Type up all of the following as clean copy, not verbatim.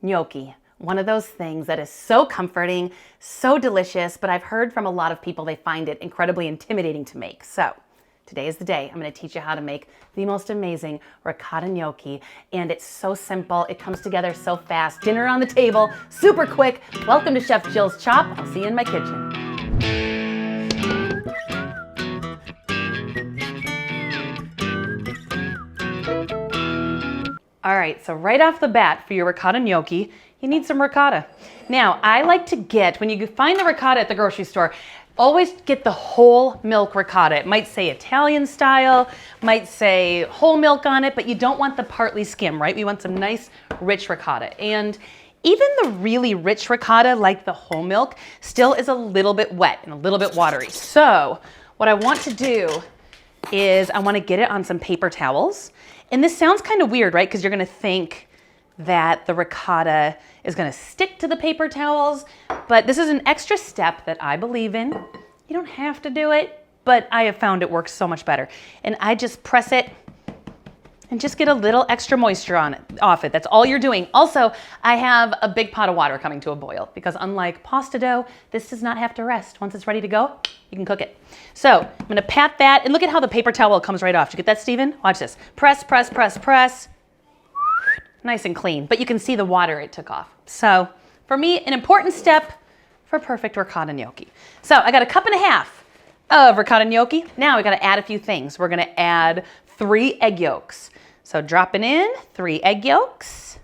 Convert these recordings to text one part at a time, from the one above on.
Gnocchi, one of those things that is so comforting, so delicious, but I've heard from a lot of people they find it incredibly intimidating to make. So today is the day. I'm going to teach you how to make the most amazing ricotta gnocchi, and it's so simple. It comes together so fast. Dinner on the table, super quick. Welcome to Chef Jill's Chop. I'll see you in my kitchen. All right, so right off the bat for your ricotta gnocchi, you need some ricotta. Now, I like to get, when you find the ricotta at the grocery store, always get the whole milk ricotta. It might say Italian style, might say whole milk on it, but you don't want the partly skim, right? We want some nice, rich ricotta. And even the really rich ricotta, like the whole milk, still is a little bit wet and a little bit watery. So what I want to do is I want to get it on some paper towels. And this sounds kind of weird, right? Because you're going to think that the ricotta is going to stick to the paper towels, but this is an extra step that I believe in. You don't have to do it, but I have found it works so much better. And I just press it and just get a little extra moisture off it. That's all you're doing. Also, I have a big pot of water coming to a boil because unlike pasta dough, this does not have to rest. Once it's ready to go, you can cook it. So I'm gonna pat that, and look at how the paper towel comes right off. Did you get that, Stephen? Watch this. Press, press, press, press. Nice and clean, but you can see the water it took off. So for me, an important step for perfect ricotta gnocchi. So I got 1.5 cups of ricotta gnocchi. Now we gotta add a few things. We're gonna add 3 egg yolks. So dropping in 3 egg yolks.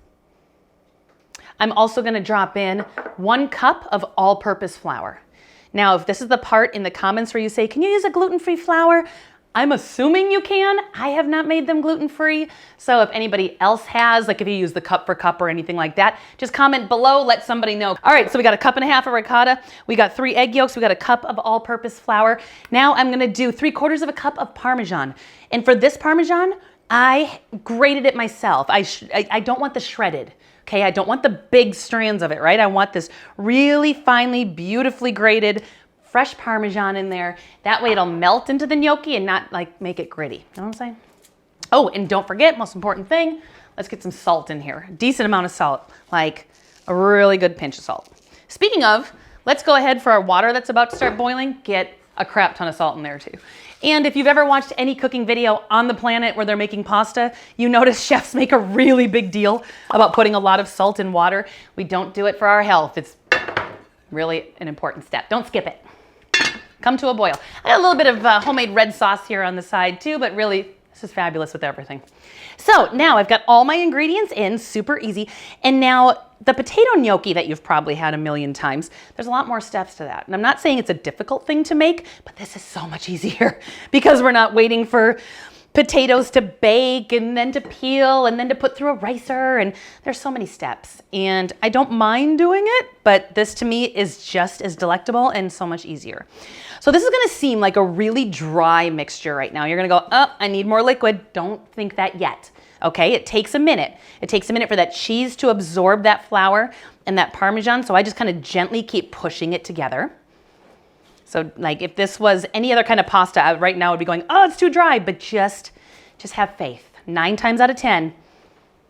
I'm also gonna drop in 1 cup of all-purpose flour. Now, if this is the part in the comments where you say, can you use a gluten-free flour? I'm assuming you can. I have not made them gluten-free. So if anybody else has, like if you use the cup for cup or anything like that, just comment below, let somebody know. All right, so we got 1.5 cups of ricotta. We got 3 egg yolks. We got 1 cup of all-purpose flour. Now I'm gonna do 3/4 cup of Parmesan. And for this Parmesan, I grated it myself. I don't want the shredded, okay? I don't want the big strands of it, right? I want this really finely, beautifully grated, fresh Parmesan in there. That way it'll melt into the gnocchi and not like make it gritty. You know what I'm saying? Oh, and don't forget, most important thing, let's get some salt in here. A decent amount of salt, like a really good pinch of salt. Speaking of, let's go ahead for our water that's about to start boiling, get a crap ton of salt in there too. And if you've ever watched any cooking video on the planet where they're making pasta, you notice chefs make a really big deal about putting a lot of salt in water. We don't do it for our health. It's really an important step. Don't skip it. Come to a boil. I got a little bit of homemade red sauce here on the side too, but really this is fabulous with everything. So now I've got all my ingredients in, super easy. And now the potato gnocchi that you've probably had a million times, there's a lot more steps to that. And I'm not saying it's a difficult thing to make, but this is so much easier because we're not waiting for potatoes to bake and then to peel and then to put through a ricer, and there's so many steps. And I don't mind doing it, but this to me is just as delectable and so much easier. So this is gonna seem like a really dry mixture right now. You're gonna go, oh, I need more liquid. Don't think that yet, okay? It takes a minute. It takes a minute for that cheese to absorb that flour and that Parmesan, so I just kind of gently keep pushing it together. So like if this was any other kind of pasta, I right now would be going, oh, it's too dry, but just have faith. 9 times out of 10,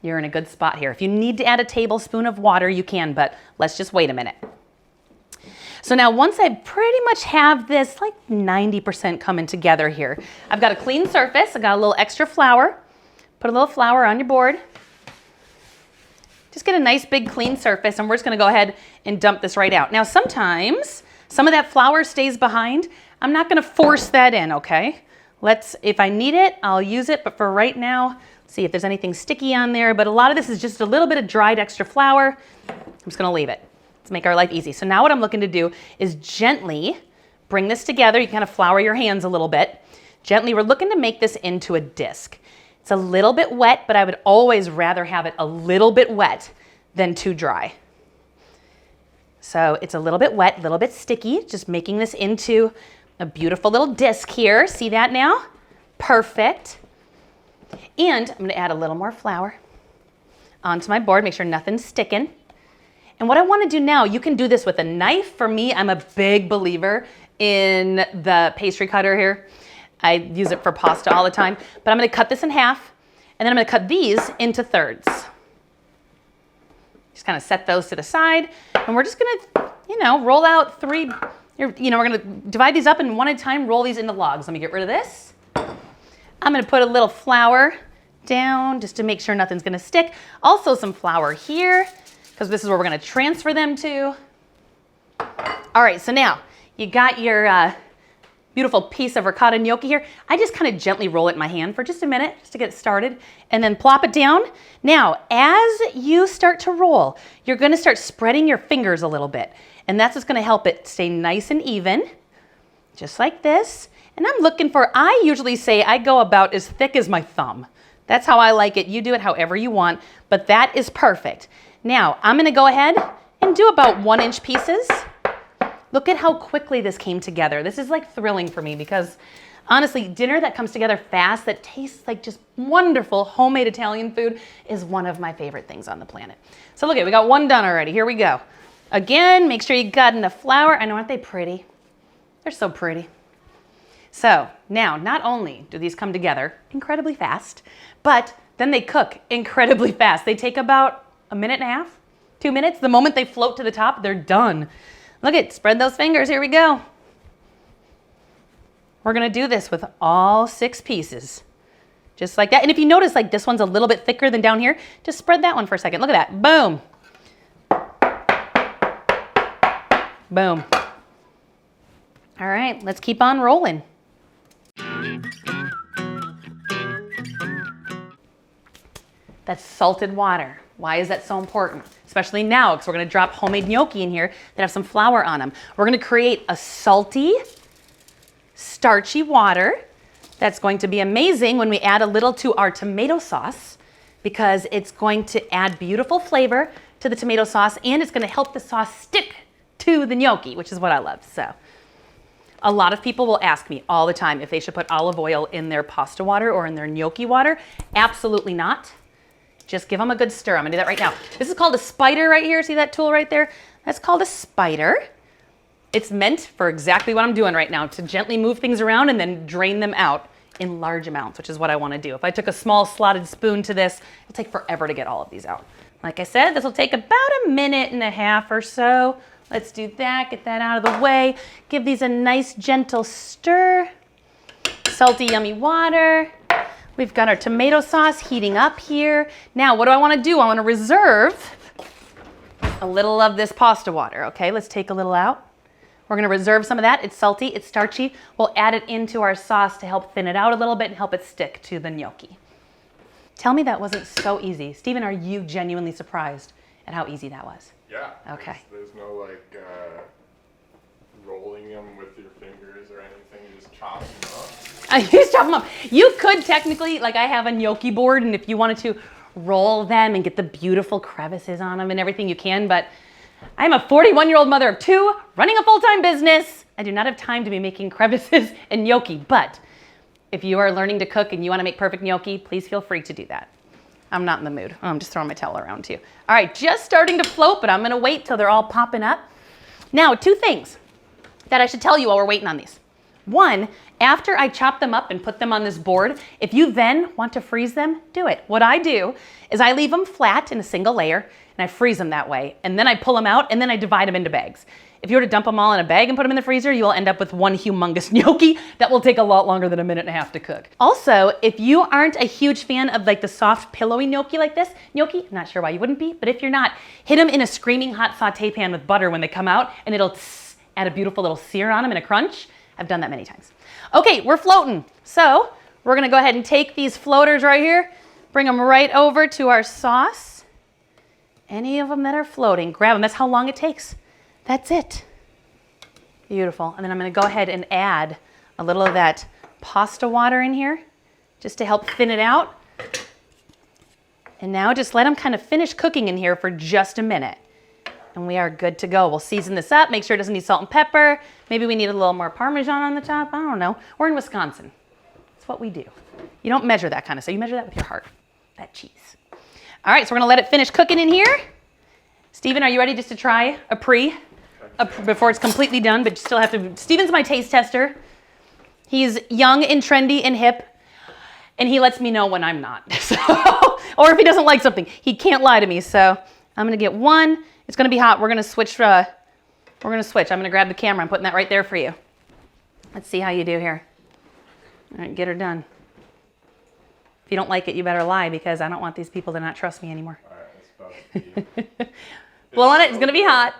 you're in a good spot here. If you need to add a tablespoon of water, you can, but let's just wait a minute. So now once I pretty much have this like 90% coming together here, I've got a clean surface. I got a little extra flour. Put a little flour on your board. Just get a nice big clean surface, and we're just gonna go ahead and dump this right out. Now sometimes some of that flour stays behind. I'm not gonna force that in, okay? If I need it, I'll use it, but for right now, see if there's anything sticky on there, but a lot of this is just a little bit of dried extra flour. I'm just gonna leave it. Let's make our life easy. So now what I'm looking to do is gently bring this together. You kind of flour your hands a little bit. Gently, we're looking to make this into a disc. It's a little bit wet, but I would always rather have it a little bit wet than too dry. So it's a little bit wet, a little bit sticky, just making this into a beautiful little disc here. See that now? Perfect. And I'm gonna add a little more flour onto my board, make sure nothing's sticking. And what I wanna do now, you can do this with a knife. For me, I'm a big believer in the pastry cutter here. I use it for pasta all the time, but I'm gonna cut this in half, and then I'm gonna cut these into thirds. Just kind of set those to the side. And we're just gonna, roll out three, we're gonna divide these up and one at a time, roll these into logs. Let me get rid of this. I'm gonna put a little flour down just to make sure nothing's gonna stick. Also some flour here, because this is where we're gonna transfer them to. All right, so now you got your beautiful piece of ricotta gnocchi here. I just kind of gently roll it in my hand for just a minute, just to get it started, and then plop it down. Now, as you start to roll, you're gonna start spreading your fingers a little bit, and that's what's gonna help it stay nice and even, just like this. And I'm looking for, I usually say I go about as thick as my thumb. That's how I like it. You do it however you want, but that is perfect. Now, I'm gonna go ahead and do about 1-inch pieces. Look at how quickly this came together. This is like thrilling for me because honestly, dinner that comes together fast, that tastes like just wonderful homemade Italian food is one of my favorite things on the planet. So look at, we got one done already. Here we go. Again, make sure you got enough flour. I know, aren't they pretty? They're so pretty. So now, not only do these come together incredibly fast, but then they cook incredibly fast. They take about 1.5 minutes, 2 minutes. The moment they float to the top, they're done. Look at, spread those fingers, here we go. We're gonna do this with all 6 pieces, just like that. And if you notice, like this one's a little bit thicker than down here, just spread that one for a second. Look at that, boom. Boom. All right, let's keep on rolling. That's salted water. Why is that so important? Especially now, because we're gonna drop homemade gnocchi in here that have some flour on them. We're gonna create a salty, starchy water that's going to be amazing when we add a little to our tomato sauce, because it's going to add beautiful flavor to the tomato sauce and it's gonna help the sauce stick to the gnocchi, which is what I love. So, a lot of people will ask me all the time if they should put olive oil in their pasta water or in their gnocchi water. Absolutely not. Just give them a good stir. I'm gonna do that right now. This is called a spider right here. See that tool right there? That's called a spider. It's meant for exactly what I'm doing right now, to gently move things around and then drain them out in large amounts, which is what I wanna do. If I took a small slotted spoon to this, it'll take forever to get all of these out. Like I said, this will take about 1.5 minutes or so. Let's do that, get that out of the way. Give these a nice gentle stir. Salty, yummy water. We've got our tomato sauce heating up here. Now, what do I wanna do? I wanna reserve a little of this pasta water, okay? Let's take a little out. We're gonna reserve some of that. It's salty, it's starchy. We'll add it into our sauce to help thin it out a little bit and help it stick to the gnocchi. Tell me that wasn't so easy. Stephen, are you genuinely surprised at how easy that was? Yeah. Okay. There's no like rolling them with your fingers or anything. You just chop them up. I just chop them up. You could technically, like I have a gnocchi board, and if you wanted to roll them and get the beautiful crevices on them and everything, you can, but I'm a 41-year-old mother of 2 running a full-time business. I do not have time to be making crevices and gnocchi, but if you are learning to cook and you want to make perfect gnocchi, please feel free to do that. I'm not in the mood. I'm just throwing my towel around too. All right, just starting to float, but I'm gonna wait till they're all popping up. Now, 2 things that I should tell you while we're waiting on these. One, after I chop them up and put them on this board, if you then want to freeze them, do it. What I do is I leave them flat in a single layer and I freeze them that way. And then I pull them out and then I divide them into bags. If you were to dump them all in a bag and put them in the freezer, you will end up with one humongous gnocchi that will take a lot longer than 1.5 minutes to cook. Also, if you aren't a huge fan of like the soft, pillowy gnocchi like this, gnocchi, not sure why you wouldn't be, but if you're not, hit them in a screaming hot saute pan with butter when they come out and it'll add a beautiful little sear on them and a crunch. I've done that many times. Okay, we're floating. So we're gonna go ahead and take these floaters right here, bring them right over to our sauce. Any of them that are floating, grab them. That's how long it takes. That's it. Beautiful. And then I'm gonna go ahead and add a little of that pasta water in here just to help thin it out. And now just let them kind of finish cooking in here for just a minute. And we are good to go. We'll season this up, make sure it doesn't need salt and pepper. Maybe we need a little more Parmesan on the top. I don't know. We're in Wisconsin. That's what we do. You don't measure that kind of stuff. You measure that with your heart, that cheese. All right, so we're gonna let it finish cooking in here. Stephen, are you ready just to try Aprill before it's completely done, but you still have to, Stephen's my taste tester. He's young and trendy and hip, and he lets me know when I'm not. So, or if he doesn't like something, he can't lie to me. So I'm gonna get one. It's gonna be hot. We're gonna switch. I'm gonna grab the camera. I'm putting that right there for you. Let's see how you do here. All right, get her done. If you don't like it, you better lie because I don't want these people to not trust me anymore. All right, it's about to be. Blow on it. It's gonna be hot.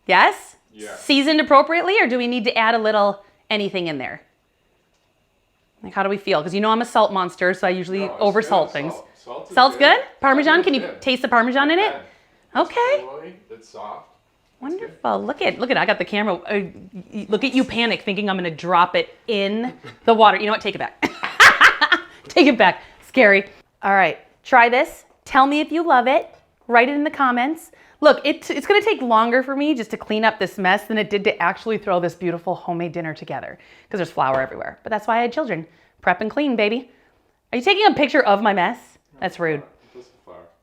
Yes? Yeah. Seasoned appropriately, or do we need to add a little anything in there? Like, how do we feel? Because you know I'm a salt monster, so I usually oversalt things. Salt's good? Parmesan? Can you taste the Parmesan in it? Okay. It's soft. Wonderful. Look at, I got the camera. Look at you panic thinking I'm going to drop it in the water. You know what? Take it back. Take it back. Scary. All right. Try this. Tell me if you love it. Write it in the comments. Look, it's going to take longer for me just to clean up this mess than it did to actually throw this beautiful homemade dinner together because there's flour everywhere. But that's why I had children. Prep and clean, baby. Are you taking a picture of my mess? That's rude.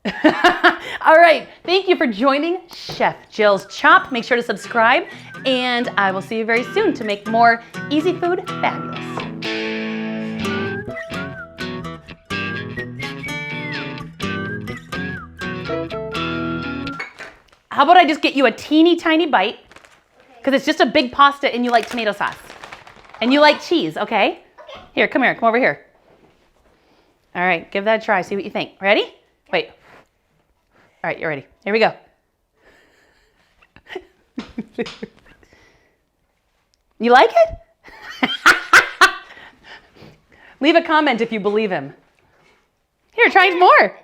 All right. Thank you for joining Chef Jyll's Chop. Make sure to subscribe, and I will see you very soon to make more easy food fabulous. How about I just get you a teeny tiny bite, because it's just a big pasta and you like tomato sauce. And you like cheese, okay? Here, come over here. All right, give that a try, see what you think. Ready? Wait. All right, you're ready. Here we go. You like it? Leave a comment if you believe him. Here, try more.